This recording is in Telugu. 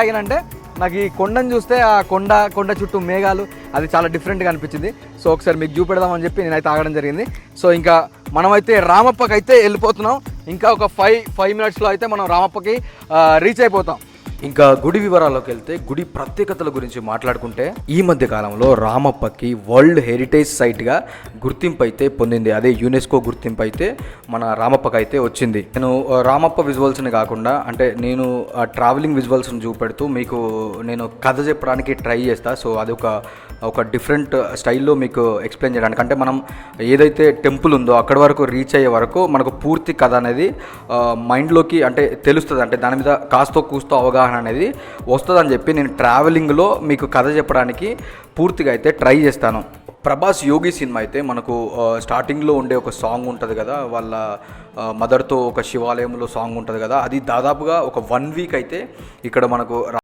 తాగినంటే నాకు ఈ కొండను చూస్తే ఆ కొండ చుట్టూ మేఘాలు అది చాలా డిఫరెంట్గా అనిపించింది. సో ఒకసారి మీకు చూపెడదామని చెప్పి నేనైతే తాగడం జరిగింది. సో ఇంకా మనమైతే రామప్పకి అయితే వెళ్ళిపోతున్నాం. ఇంకా ఒక 5 మినిట్స్లో అయితే మనం రామప్పకి రీచ్ అయిపోతాం. ఇంకా గుడి వివరాల్లోకి వెళ్తే గుడి ప్రత్యేకతల గురించి మాట్లాడుకుంటే ఈ మధ్య కాలంలో రామప్పకి వరల్డ్ హెరిటేజ్ సైట్గా గుర్తింపు అయితే పొందింది. అదే యునెస్కో గుర్తింపు అయితే మన రామప్పకి అయితే వచ్చింది. నేను రామప్ప విజువల్స్ని కాకుండా అంటే నేను ట్రావెలింగ్ విజువల్స్ని చూపెడుతూ మీకు నేను కథ చెప్పడానికి ట్రై చేస్తా. సో అది ఒక డిఫరెంట్ స్టైల్లో మీకు ఎక్స్ప్లెయిన్ చేయడానికి, అంటే మనం ఏదైతే టెంపుల్ ఉందో అక్కడి వరకు రీచ్ అయ్యే వరకు మనకు పూర్తి కథ అనేది మైండ్లోకి అంటే తెలుస్తుంది, అంటే దాని మీద కాస్తో కూస్తో అవగాహన అనేది వస్తుందని చెప్పి నేను ట్రావెలింగ్లో మీకు కథ చెప్పడానికి పూర్తిగా అయితే ట్రై చేస్తాను. ప్రభాస్ యోగి సినిమా అయితే మనకు స్టార్టింగ్లో ఉండే ఒక సాంగ్ ఉంటుంది కదా, వాళ్ళ మదర్తో ఒక శివాలయంలో సాంగ్ ఉంటుంది కదా, అది దాదాపుగా ఒక 1 వీక్ అయితే ఇక్కడ మనకు